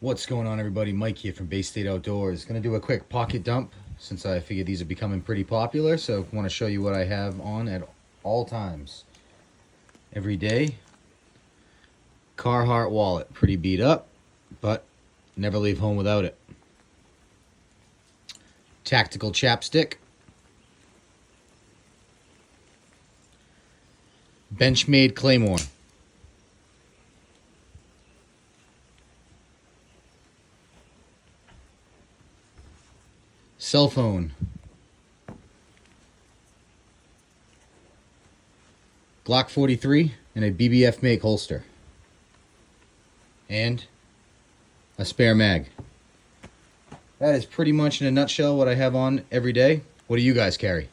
What's going on, everybody? Mike here from Bay State Outdoors. Gonna do a quick pocket dump since I figured these are becoming pretty popular, so I want to show you what I have on at all times. Every day. Carhartt wallet, pretty beat up, but never leave home without it. Tactical chapstick. Benchmade Claymore. Cell phone. Glock 43 and a BBF make holster. And a spare mag. That is pretty much in a nutshell what I have on every day. What do you guys carry?